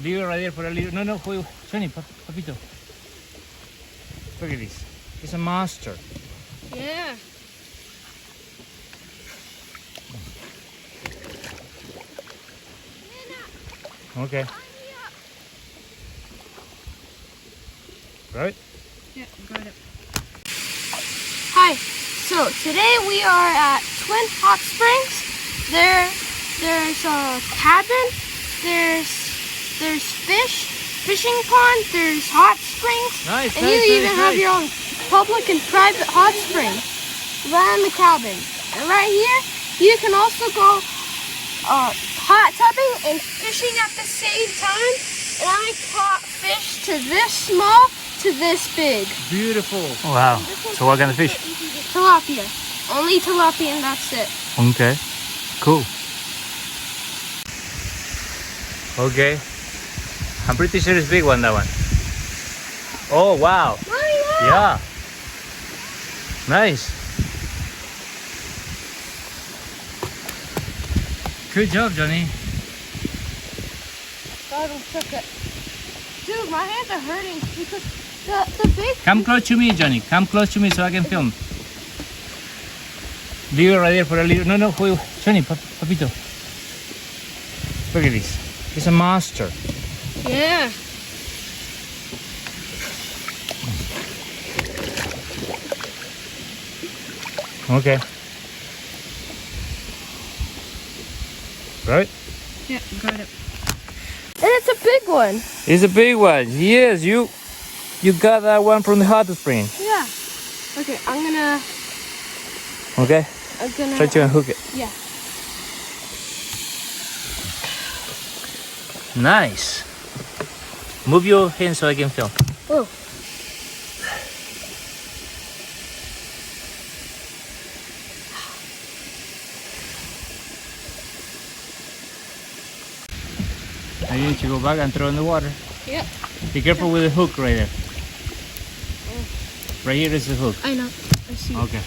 Leave it right there for a little. No, Johnny, papito. Look at this. It's a monster. Yeah. Okay. Right? Yeah, got it. Hi. So today we are at Twin Hot Springs. There's a cabin. There's fishing pond. There's hot springs. Nice. And you even have your own public and private hot spring right in the cabin. And right here, you can also go hot tubbing and fishing at the same time. And I caught fish to this small to this big. Beautiful. Wow. So what kind of fish? Tilapia. Only tilapia and that's it. Okay. Cool. Okay. I'm pretty sure it's big one, that one. Oh, wow. Oh, Yeah. Nice. Good job, Johnny. God, we took it. Dude, my hands are hurting because the big... Come close to me, Johnny. Come close to me so I can film. Leave it right there for a little. No, Johnny, papito. Look at this. It's a monster. Yeah. Okay. Right? Yeah, got it. And it's a big one. It's a big one. Yes, you got that one from the hot spring. Yeah. Okay, Okay. I'm gonna Try to unhook it. Yeah. Nice. Move your hand so I can film. Oh. Now you need to go back and throw in the water. Yep. Be careful with the hook right there. Right here is the hook. I know. I see. Okay.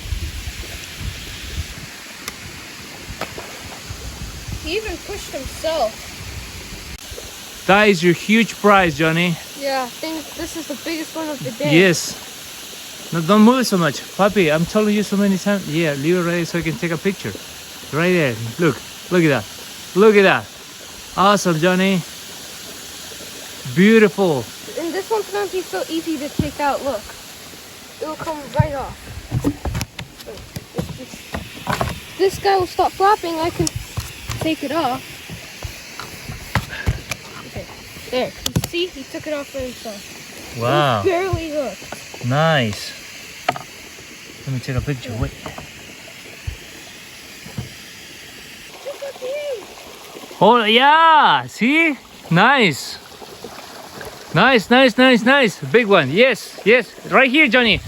He even pushed himself. That is your huge prize, Johnny. Yeah, I think this is the biggest one of the day. Yes. No, don't move it so much. Papi, I'm telling you so many times. Yeah, leave it right there so I can take a picture. Right there. Look at that. Look at that. Awesome, Johnny. Beautiful. And this one's going to be so easy to take out. Look. It'll come right off. If this guy will stop flapping, I can take it off. Okay, there. You see? He took it off by himself. Wow. It's barely hooked. Nice. Let me take a picture. Wait. Oh, yeah. See? Nice. Nice. Big one. Yes. Right here, Johnny.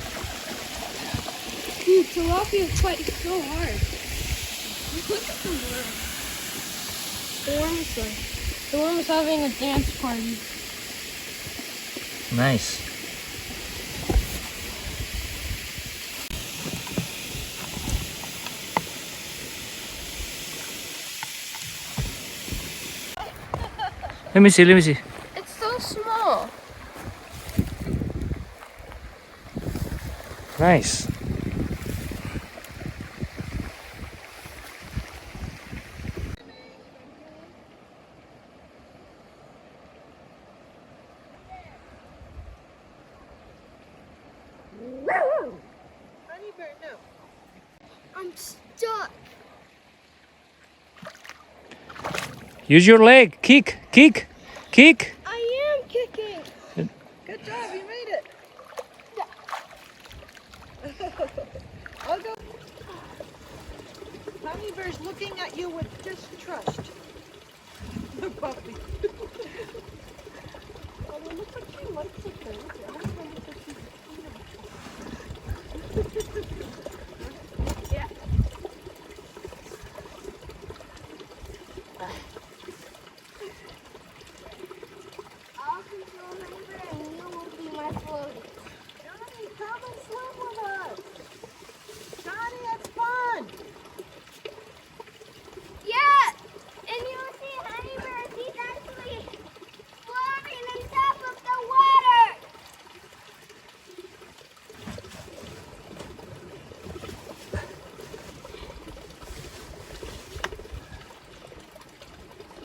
Dude, tilapia fights so hard. Look at the worm. The worm is having a dance party. Nice. Let me see. It's so small. Nice. Honey bear, no. I'm stuck. Use your leg. Kick. I am kicking. Good job, you made it. I'll go. Honey Bear's looking at you with distrust. The puppy. Oh, it looks like she likes it though.